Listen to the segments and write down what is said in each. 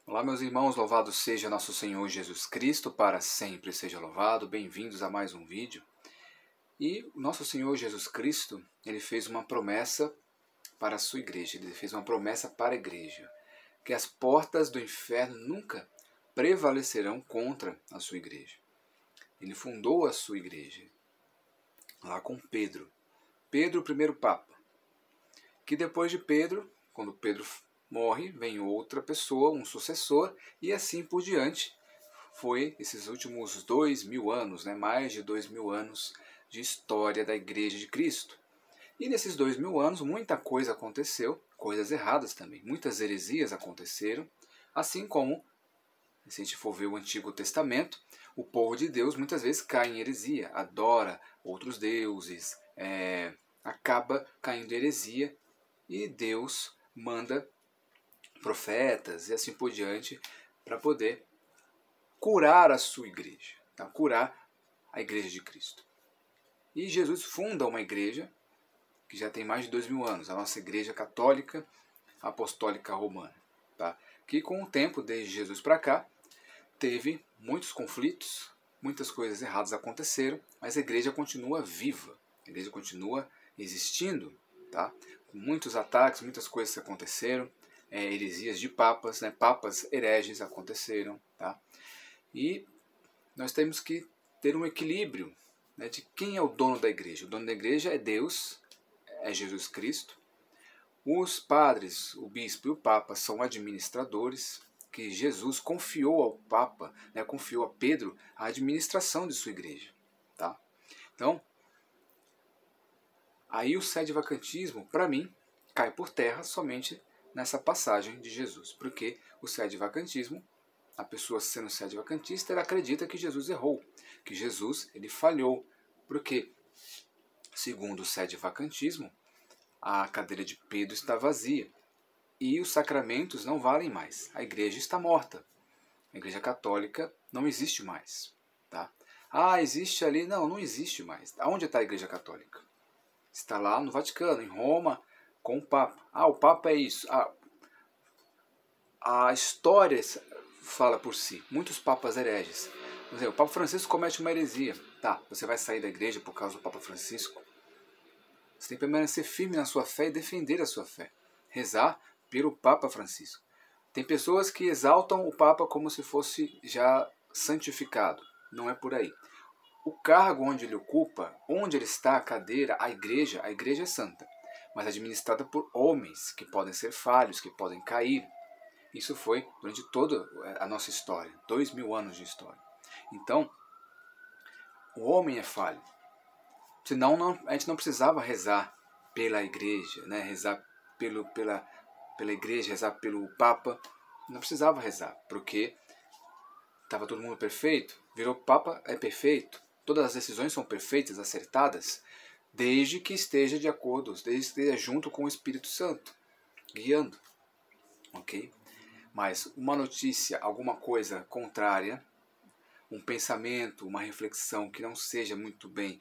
Olá, meus irmãos, louvado seja nosso Senhor Jesus Cristo, para sempre seja louvado. Bem-vindos a mais um vídeo. E o nosso Senhor Jesus Cristo, ele fez uma promessa para a sua igreja, ele fez uma promessa para a igreja, que as portas do inferno nunca prevalecerão contra a sua igreja. Ele fundou a sua igreja, lá com Pedro. Pedro, o primeiro Papa, que depois de Pedro, quando Pedro morre, vem outra pessoa, um sucessor, e assim por diante. Foi esses últimos 2000 anos, mais de 2000 anos de história da Igreja de Cristo. E nesses 2000 anos muita coisa aconteceu, coisas erradas também, muitas heresias aconteceram, assim como, se a gente for ver o Antigo Testamento, o povo de Deus muitas vezes cai em heresia, adora outros deuses, acaba caindo em heresia, e Deus manda profetas e assim por diante para poder curar a sua igreja, tá? Curar a igreja de Cristo. E Jesus funda uma igreja que já tem mais de 2000 anos, a nossa igreja católica apostólica romana, tá? Que com o tempo, desde Jesus para cá, teve muitos conflitos, muitas coisas erradas aconteceram, mas a igreja continua viva, a igreja continua existindo, tá? Com muitos ataques, muitas coisas aconteceram, heresias de papas, papas hereges aconteceram, tá? E nós temos que ter um equilíbrio, de quem é o dono da igreja. O dono da igreja é Deus, é Jesus Cristo. Os padres, o bispo e o papa são administradores, que Jesus confiou ao papa, confiou a Pedro a administração de sua igreja. Tá? Então, aí o sedevacantismo, para mim, cai por terra somente nessa passagem de Jesus. Porque o sedevacantismo, a pessoa sendo sedevacantista, ela acredita que Jesus errou, que Jesus ele falhou, porque, segundo o sedevacantismo, a cadeira de Pedro está vazia e os sacramentos não valem mais. A igreja está morta. A igreja católica não existe mais. Tá? Ah, existe ali? Não, não existe mais. Onde está a igreja católica? Está lá no Vaticano, em Roma, com o Papa. Ah, o Papa é isso. A história fala por si. Muitos papas hereges. Por exemplo, o Papa Francisco comete uma heresia. Tá, você vai sair da igreja por causa do Papa Francisco? Você tem que permanecer firme na sua fé e defender a sua fé. Rezar pelo Papa Francisco. Tem pessoas que exaltam o Papa como se fosse já santificado. Não é por aí. O cargo onde ele ocupa, onde ele está, a cadeira, a igreja é santa, mas administrada por homens que podem ser falhos, que podem cair. Isso foi durante toda a nossa história, 2000 anos de história. Então, o homem é falho. Senão a gente não precisava rezar pela igreja, rezar pela igreja, rezar pelo Papa. Não precisava rezar, porque estava todo mundo perfeito. Virou Papa, é perfeito. Todas as decisões são perfeitas, acertadas, desde que esteja de acordo, desde que esteja junto com o Espírito Santo, guiando. Ok? Mas uma notícia, alguma coisa contrária, um pensamento, uma reflexão que não seja muito bem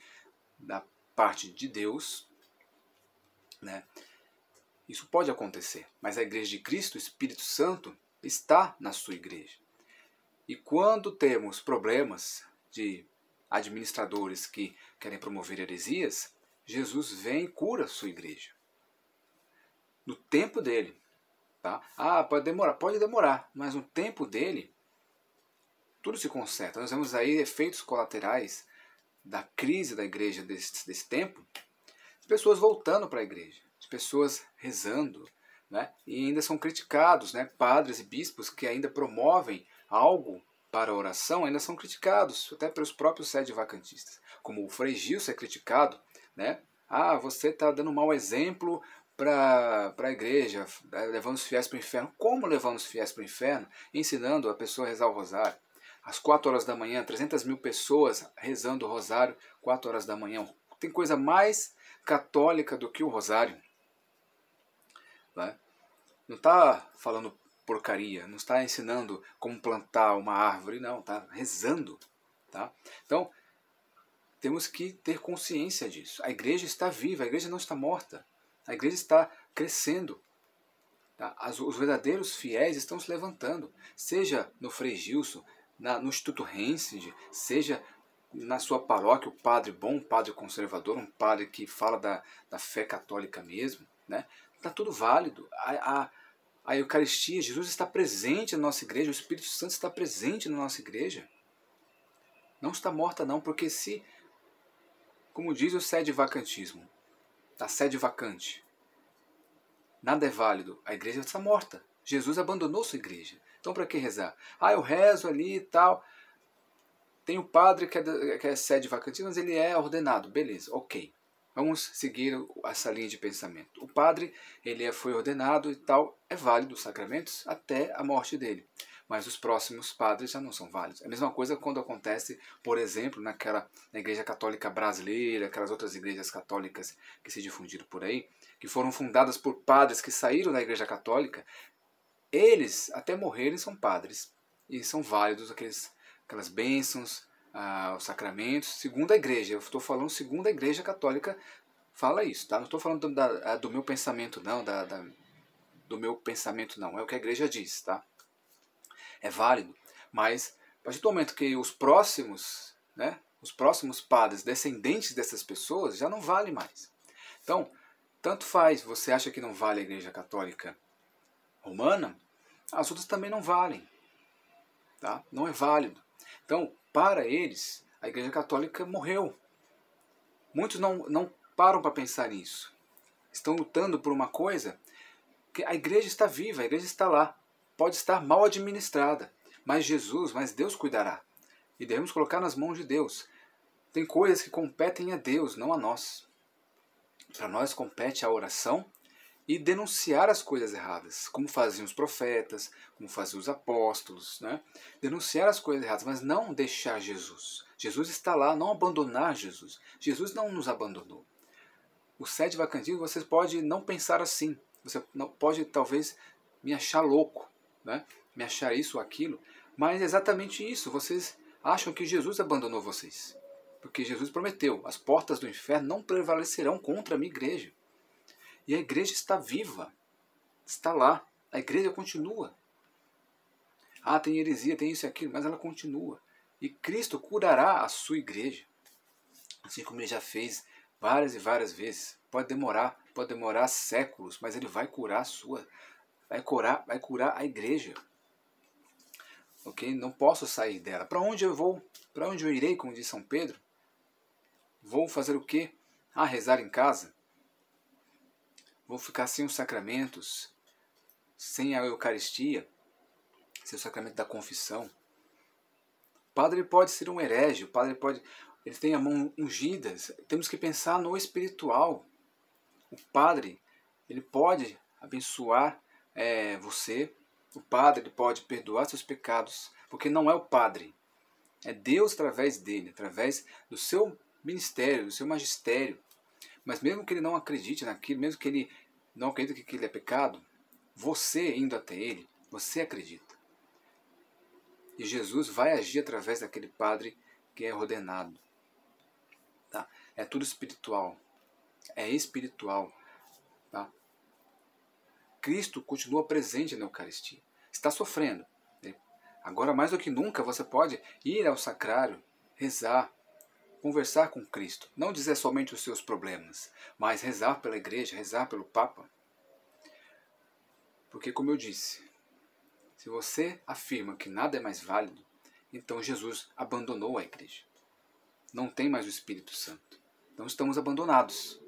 da parte de Deus, isso pode acontecer. Mas a igreja de Cristo, o Espírito Santo, está na sua igreja. E quando temos problemas de administradores que querem promover heresias, Jesus vem e cura a sua igreja. No tempo dele. Tá? Ah, pode demorar, mas no tempo dele, tudo se conserta. Nós vemos aí efeitos colaterais da crise da igreja desse tempo, as pessoas voltando para a igreja, as pessoas rezando, e ainda são criticados, padres e bispos que ainda promovem algo para a oração, ainda são criticados, até pelos próprios sedevacantistas, como o Frei Gilson é criticado, ah, você está dando um mau exemplo para a igreja, levando os fiéis para o inferno. Como levando os fiéis para o inferno? Ensinando a pessoa a rezar o rosário. Às 4 horas da manhã, 300 mil pessoas rezando o rosário, 4 horas da manhã. Tem coisa mais católica do que o rosário. Não está falando porcaria, não está ensinando como plantar uma árvore, não, está rezando. Tá? Então, temos que ter consciência disso. A igreja está viva, a igreja não está morta. A igreja está crescendo. Tá? Os verdadeiros fiéis estão se levantando, seja no Frei Gilson, no Instituto Hensed, seja na sua paróquia, o padre bom, um padre conservador, um padre que fala da fé católica mesmo, né? Está tudo válido. A Eucaristia, Jesus está presente na nossa igreja, o Espírito Santo está presente na nossa igreja. Não está morta não, porque se, como diz o sede vacantismo, a sede vacante, nada é válido, a igreja está morta. Jesus abandonou sua igreja. Então para que rezar? Eu rezo ali e tal. Tem o padre que é sede vacantina, mas ele é ordenado. Beleza, ok. Vamos seguir essa linha de pensamento. O padre, ele foi ordenado e tal, é válido os sacramentos até a morte dele. Mas os próximos padres já não são válidos. É a mesma coisa quando acontece, por exemplo, na Igreja Católica Brasileira, aquelas outras igrejas católicas que se difundiram por aí, que foram fundadas por padres que saíram da Igreja Católica. Eles, até morrerem, são padres e são válidos aquelas bênçãos, os sacramentos, segundo a igreja. Eu estou falando segundo a igreja católica fala isso, tá? Não estou falando do meu pensamento, não, do meu pensamento, não. É o que a igreja diz, tá? É válido, mas a partir do momento que os próximos padres, descendentes dessas pessoas, já não vale mais. Então, tanto faz, você acha que não vale a igreja católica romana, as outras também não valem. Tá? Não é válido. Então, para eles, a Igreja Católica morreu. Muitos não param para pensar nisso. Estão lutando por uma coisa que a igreja está viva, a igreja está lá. Pode estar mal administrada, mas Deus cuidará. E devemos colocar nas mãos de Deus. Tem coisas que competem a Deus, não a nós. Para nós compete a oração e denunciar as coisas erradas, como faziam os profetas, como faziam os apóstolos, né? Denunciar as coisas erradas, mas não deixar Jesus. Jesus está lá, não abandonar Jesus. Jesus não nos abandonou. O sede vacantismo, você pode não pensar assim. Você não pode, talvez, me achar louco, né? Me achar isso ou aquilo, mas é exatamente isso. Vocês acham que Jesus abandonou vocês. Porque Jesus prometeu, as portas do inferno não prevalecerão contra a minha igreja. E a igreja está viva, está lá, a igreja continua. Tem heresia, tem isso e aquilo, mas ela continua. E Cristo curará a sua igreja, assim como ele já fez várias e várias vezes. Pode demorar séculos, mas ele vai curar vai curar a igreja. Ok? Não posso sair dela. Para onde eu vou? Para onde eu irei, como diz São Pedro? Vou fazer o quê? Rezar em casa? Vou ficar sem os sacramentos, sem a Eucaristia, sem o sacramento da confissão. O padre pode ser um herege, ele tem a mão ungida. Temos que pensar no espiritual. O padre, ele pode abençoar você. O padre, ele pode perdoar seus pecados, porque não é o padre. É Deus através dele, através do seu ministério, do seu magistério. Mas mesmo que ele não acredite naquilo, mesmo que ele não acredite que aquilo é pecado, você indo até ele, você acredita. E Jesus vai agir através daquele padre que é ordenado. Tá? É tudo espiritual. É espiritual. Tá? Cristo continua presente na Eucaristia. Está sofrendo. Agora, mais do que nunca, você pode ir ao sacrário, rezar, conversar com Cristo. Não dizer somente os seus problemas, mas rezar pela igreja, rezar pelo Papa. Porque, como eu disse, se você afirma que nada é mais válido, então Jesus abandonou a igreja. Não tem mais o Espírito Santo. Então estamos abandonados.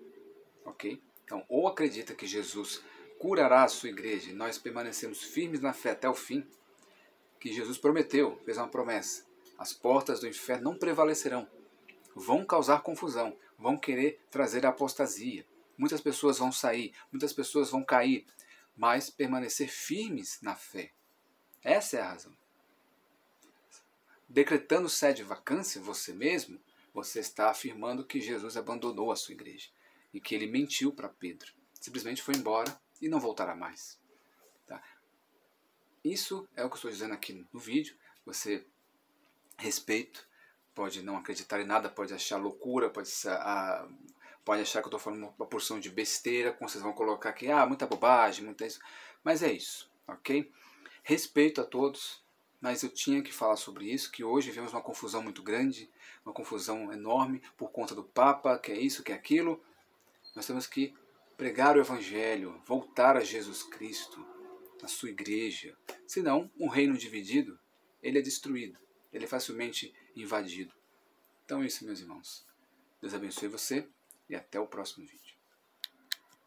Ok? Então, ou acredita que Jesus curará a sua igreja e nós permanecemos firmes na fé até o fim, que Jesus prometeu, fez uma promessa. As portas do inferno não prevalecerão. Vão causar confusão, vão querer trazer a apostasia. Muitas pessoas vão sair, muitas pessoas vão cair, mas permanecer firmes na fé. Essa é a razão. Decretando sede vacância você mesmo, você está afirmando que Jesus abandonou a sua igreja e que ele mentiu para Pedro. Simplesmente foi embora e não voltará mais. Tá? Isso é o que eu estou dizendo aqui no vídeo. Você respeito, pode não acreditar em nada, pode achar loucura, pode achar que eu estou falando uma porção de besteira, como vocês vão colocar aqui, muita bobagem, muita isso. Mas é isso, ok? Respeito a todos, mas eu tinha que falar sobre isso, que hoje vemos uma confusão muito grande, uma confusão enorme por conta do Papa, que é isso, que é aquilo. Nós temos que pregar o Evangelho, voltar a Jesus Cristo, a sua igreja. Senão, um reino dividido, ele é destruído, ele é facilmente invadido. Então é isso, meus irmãos. Deus abençoe você e até o próximo vídeo.